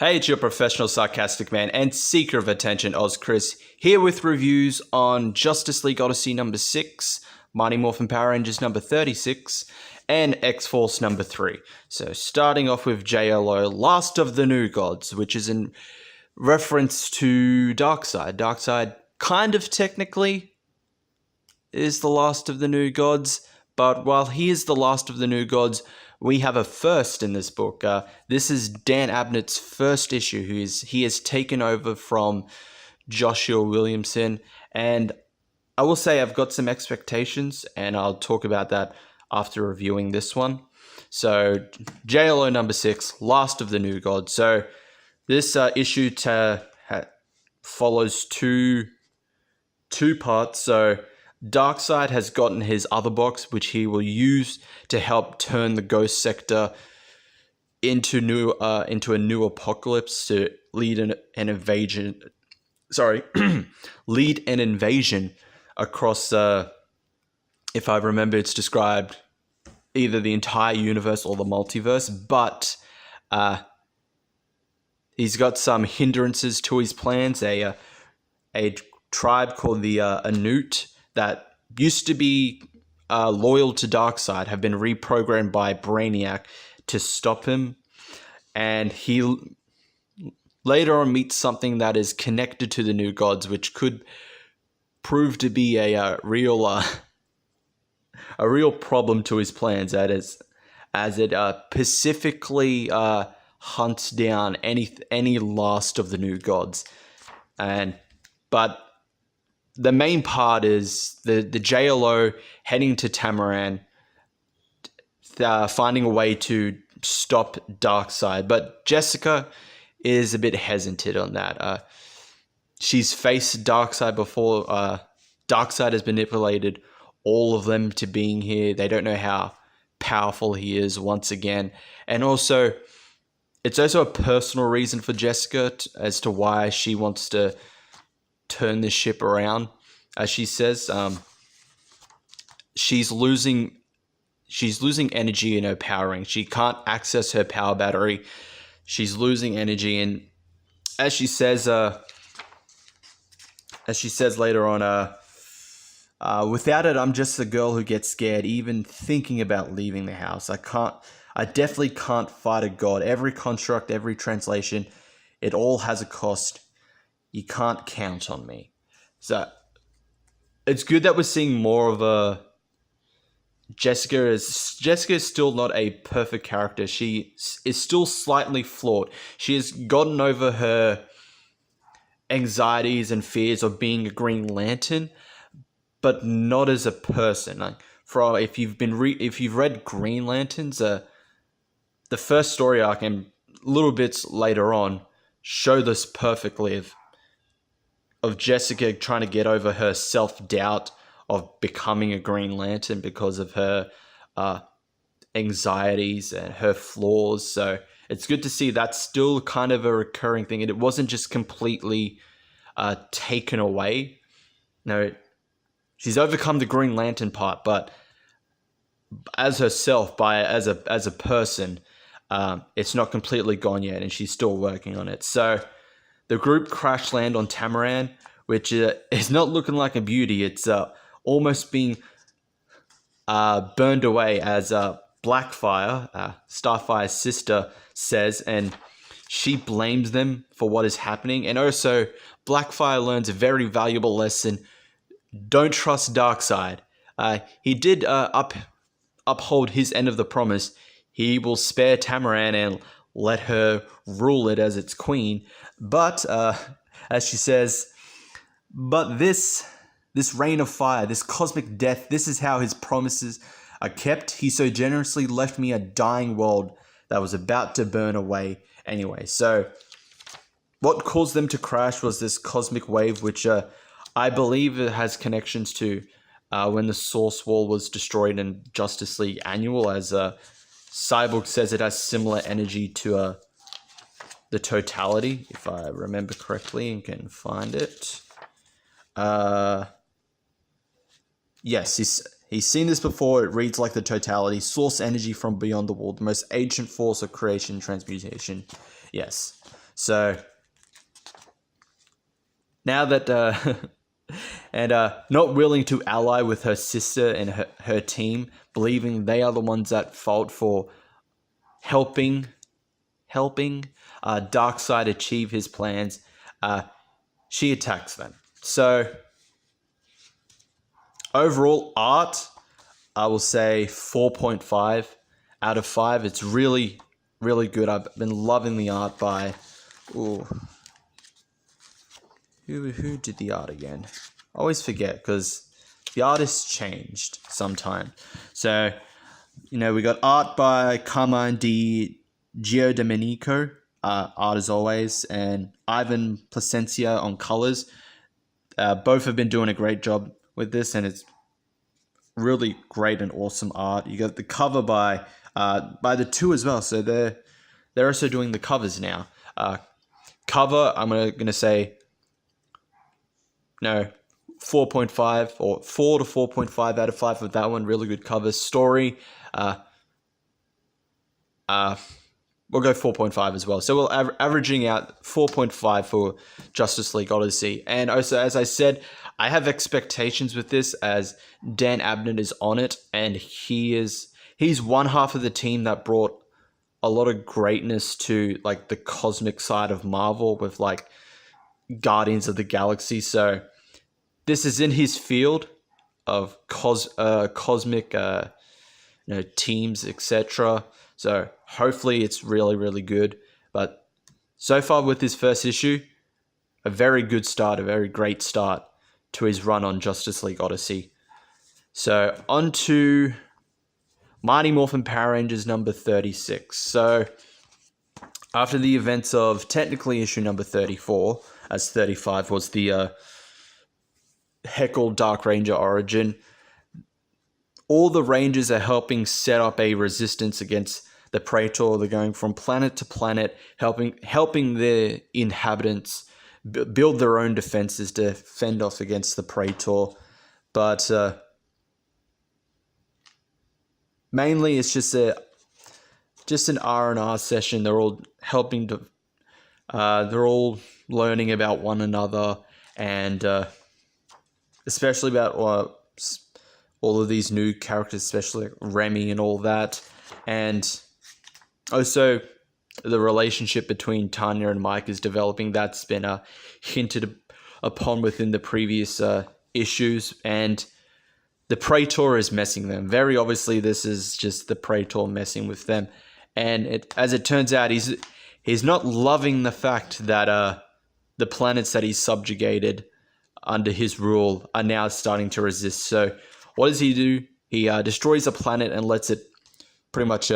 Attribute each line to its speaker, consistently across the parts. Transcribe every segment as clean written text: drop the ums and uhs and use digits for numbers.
Speaker 1: Hey, it's your professional sarcastic man and seeker of attention, Oz Chris, here with reviews on Justice League Odyssey number 6, Mighty Morphin Power Rangers number 36, and X-Force number 3. So starting off with JLO, Last of the New Gods, which is in reference to Darkseid. Darkseid kind of technically is the last of the new gods, but while he is the last of the new gods, we have a first in this book. This is Dan Abnett's first issue. He has taken over from Joshua Williamson, and I will say I've got some expectations, and I'll talk about that after reviewing this one. So JLO number 6, Last of the New Gods. So this issue follows two parts. So Darkseid has gotten his other box, which he will use to help turn the Ghost Sector into a new apocalypse to lead an invasion. Lead an invasion across. If I remember, it's described either the entire universe or the multiverse, but he's got some hindrances to his plans. A tribe called the Abnett that used to be loyal to Darkseid have been reprogrammed by Brainiac to stop him, and he later on meets something that is connected to the new gods, which could prove to be a real problem to his plans. That is, as it specifically hunts down any last of the new gods, but the main part is the JLO heading to Tamaran, finding a way to stop Darkseid. But Jessica is a bit hesitant on that. She's faced Darkseid before. Darkseid has manipulated all of them to being here. They don't know how powerful he is once again. And also, it's also a personal reason for Jessica as to why she wants to turn this ship around. As she says, she's losing energy in her power ring. She can't access her power battery. She's losing energy, and as she says later on, without it, I'm just a girl who gets scared even thinking about leaving the house. I definitely can't fight a god. Every construct, every translation, it all has a cost. You can't count on me. So it's good that we're seeing more of a Jessica is still not a perfect character. She is still slightly flawed. She has gotten over her anxieties and fears of being a Green Lantern, but not as a person. Like, if you've read Green Lanterns, the first story arc and little bits later on show this perfectly of Jessica trying to get over her self-doubt of becoming a Green Lantern because of her anxieties and her flaws. So it's good to see that's still kind of a recurring thing, and it wasn't just completely taken away. No, she's overcome the Green Lantern part, but as herself, as a person, it's not completely gone yet, and she's still working on it. So the group crash land on Tamaran, which is not looking like a beauty. It's almost being burned away, as Blackfire, Starfire's sister, says, and she blames them for what is happening. And also, Blackfire learns a very valuable lesson: don't trust Darkseid. He did uphold his end of the promise. He will spare Tamaran and let her rule it as its queen. But, as she says, but this reign of fire, this cosmic death, this is how his promises are kept. He so generously left me a dying world that was about to burn away anyway. So what caused them to crash was this cosmic wave, which I believe it has connections to when the Source Wall was destroyed in Justice League Annual, as Cyborg says it has similar energy to the Totality, if I remember correctly and can find it. Yes, he's seen this before. It reads like the Totality. Source energy from beyond the wall. The most ancient force of creation, transmutation. Yes. So now that and not willing to ally with her sister and her team, believing they are the ones at fault for helping Darkseid achieve his plans, she attacks them. So overall art, I will say 4.5 out of 5. It's really, really good. I've been loving the art by... Ooh. Who did the art again? I always forget because the artist changed sometime. So, we got art by Carmine Di Giodomenico, art as always, and Ivan Placencia on colors. Both have been doing a great job with this, and it's really great and awesome art. You got the cover by the two as well, so they're also doing the covers now. Cover, I'm gonna say 4.5 or 4 to 4.5 out of 5 of that one. Really good cover. Story, we'll go 4.5 as well. So we're averaging out 4.5 for Justice League Odyssey. And also, as I said, I have expectations with this as Dan Abnett is on it, and he's one half of the team that brought a lot of greatness to like the cosmic side of Marvel with like Guardians of the Galaxy. So this is in his field of cosmic teams, etc. So hopefully it's really, really good. But so far with this first issue, a very good start, a very great start to his run on Justice League Odyssey. So on to Mighty Morphin Power Rangers number 36. So after the events of technically issue number 34, as 35 was the Heckle Dark Ranger origin, all the Rangers are helping set up a resistance against the Praetor. They're going from planet to planet, helping their inhabitants build their own defenses to fend off against the Praetor. But mainly it's just an R&R session. They're all helping to they're all learning about one another, and especially about all of these new characters, especially like Remy and all that. And also the relationship between Tanya and Mike is developing. That's been hinted upon within the previous issues. And the Praetor is messing them. Very obviously, this is just the Praetor messing with them. And as it turns out, he's not loving the fact that the planets that he's subjugated under his rule are now starting to resist. So what does he do? He destroys a planet and lets it pretty much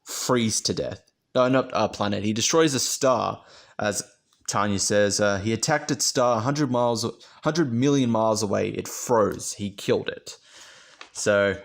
Speaker 1: freeze to death. No, not a planet. He destroys a star, as Tanya says. He attacked its star 100 million miles away. It froze. He killed it. So,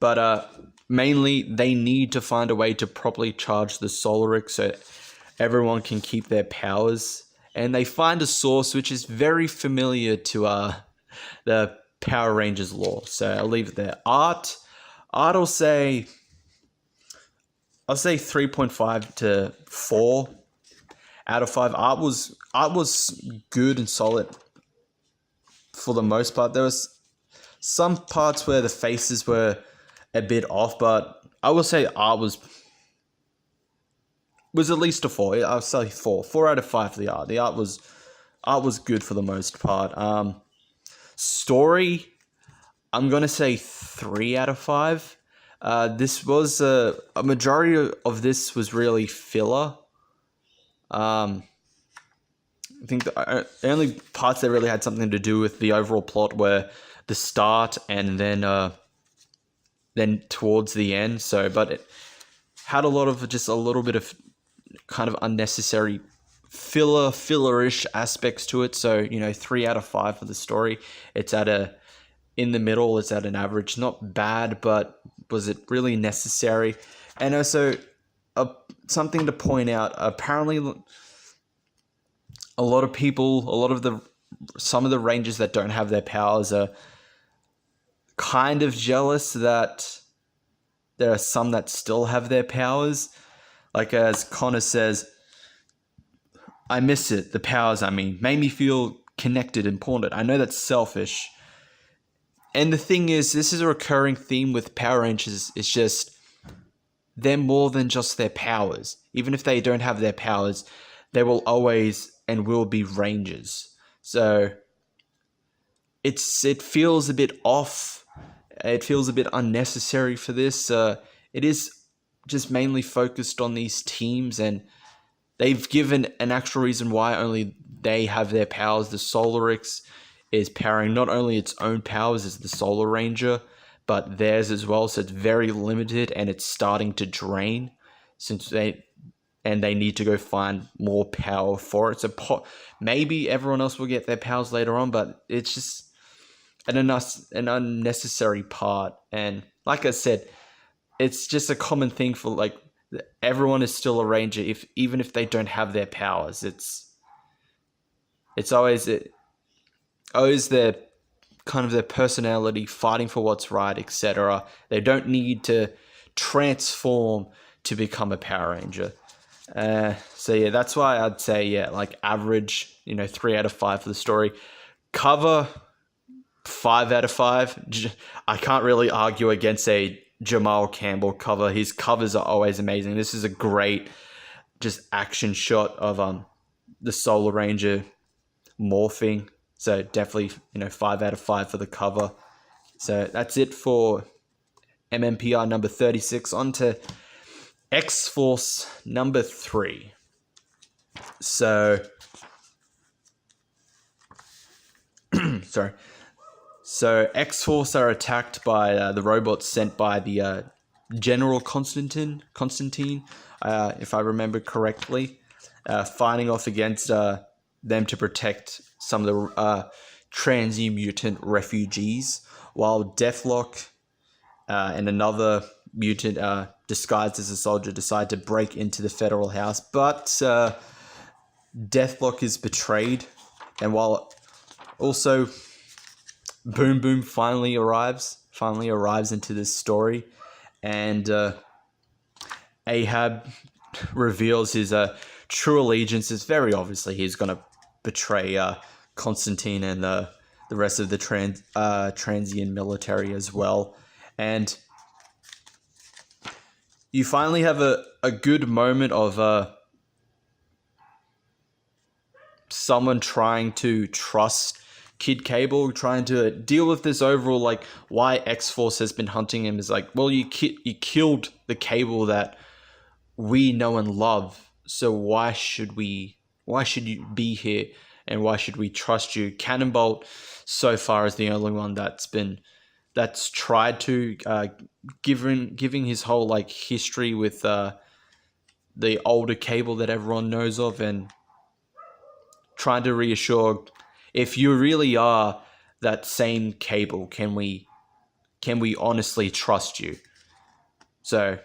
Speaker 1: but mainly they need to find a way to properly charge the Solaric so everyone can keep their powers. And they find a source which is very familiar to the Power Rangers lore. So I'll leave it there. Art I'll say 3.5 to 4 out of 5. Art was good and solid for the most part. There was some parts where the faces were a bit off, but I will say art was at least a 4. I'll say 4 out of 5 for the art. The art was good for the most part. Story, I'm gonna say 3 out of 5. This was a majority of this was really filler. I think the only parts that really had something to do with the overall plot were the start and then towards the end. So, but it had a little bit of kind of unnecessary fillerish aspects to it. So, 3 out of 5 for the story. It's in the middle. It's at an average. Not bad, but was it really necessary? And also, something to point out. Apparently, some of the Rangers that don't have their powers are kind of jealous that there are some that still have their powers. like as Connor says, I miss it. The powers, made me feel connected and important. I know that's selfish. And the thing is, this is a recurring theme with Power Rangers. It's just, they're more than just their powers. Even if they don't have their powers, they will always and will be Rangers. So it feels a bit off. It feels a bit unnecessary for this. It is just mainly focused on these teams, and they've given an actual reason why only they have their powers. The Solarix is powering not only its own powers as the Solar Ranger, but theirs as well. So it's very limited, and it's starting to drain since they need to go find more power for it. So maybe everyone else will get their powers later on, but it's just an unnecessary part. And like I said, it's just a common thing for like everyone is still a Ranger even if they don't have their powers. It's always their kind of their personality fighting for what's right, etc. They don't need to transform to become a Power Ranger. So yeah, that's why I'd say like average, 3 out of 5 for the story. Cover, 5 out of 5. I can't really argue against a Jamal Campbell cover. His covers are always amazing. This is a great just action shot of the Solar Ranger morphing. So definitely, 5 out of 5 for the cover. So that's it for MMPR number 36. On to X-Force number 3. So, sorry. So X-Force are attacked by the robots sent by the General Constantine, if I remember correctly, fighting off against them to protect some of the transmutant refugees, while Deathlock and another mutant disguised as a soldier decide to break into the federal house. But Deathlock is betrayed, and while also Boom Boom finally arrives into this story, and Ahab reveals his true allegiance. Is very obviously he's going to betray Constantine and the rest of the transient military as well. And you finally have a good moment of someone trying to trust Kid Cable, trying to deal with this overall, like, why X-Force has been hunting him is like, well, you killed the Cable that we know and love, so why should you be here, and why should we trust you? Cannonbolt so far is the only one that's tried to giving his whole like history with the older Cable that everyone knows of, and trying to reassure, if you really are that same Cable, can we honestly trust you? So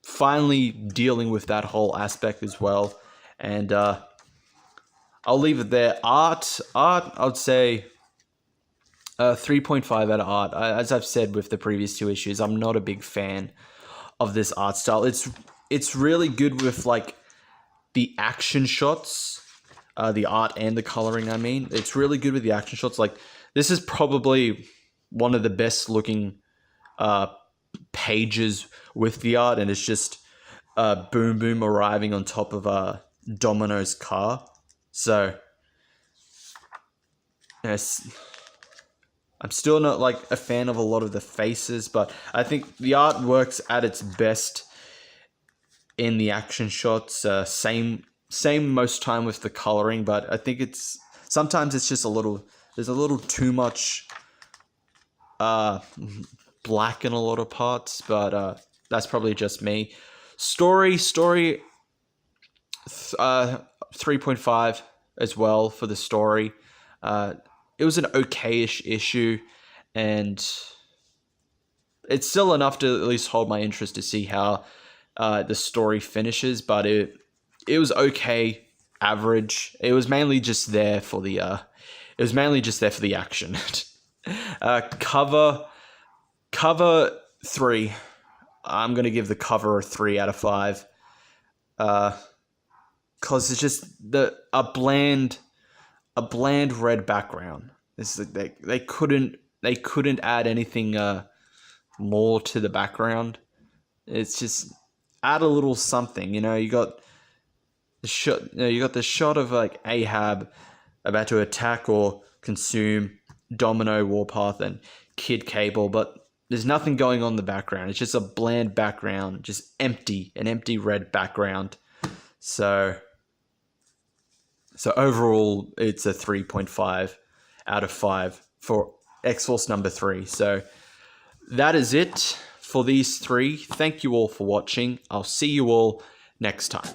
Speaker 1: finally dealing with that whole aspect as well. And I'll leave it there. Art, I'd say 3.5 out of art. As I've said with the previous 2 issues, I'm not a big fan of this art style. It's really good with like the action shots, the art and the coloring. It's really good with the action shots. Like, this is probably one of the best looking pages with the art, and it's just Boom Boom arriving on top of Domino's car. So yes, I'm still not like a fan of a lot of the faces, but I think the art works at its best in the action shots. Same most time with the coloring, but I think sometimes it's just there's a little too much black in a lot of parts, but that's probably just me. Story 3.5 as well for the story. It was an okay-ish issue, and it's still enough to at least hold my interest to see how the story finishes, but it was okay, average. It was mainly just there for the action. Cover 3. I'm gonna give the cover a 3 out of 5. Because it's just a bland red background. They couldn't add anything more to the background. It's just add a little something. You got the shot. You got the shot of like Ahab about to attack or consume Domino, Warpath, and Kid Cable, but there's nothing going on in the background. It's just a bland background, just empty, an empty red background. So overall, it's a 3.5 out of 5 for X-Force number 3. So that is it for these 3. Thank you all for watching. I'll see you all next time.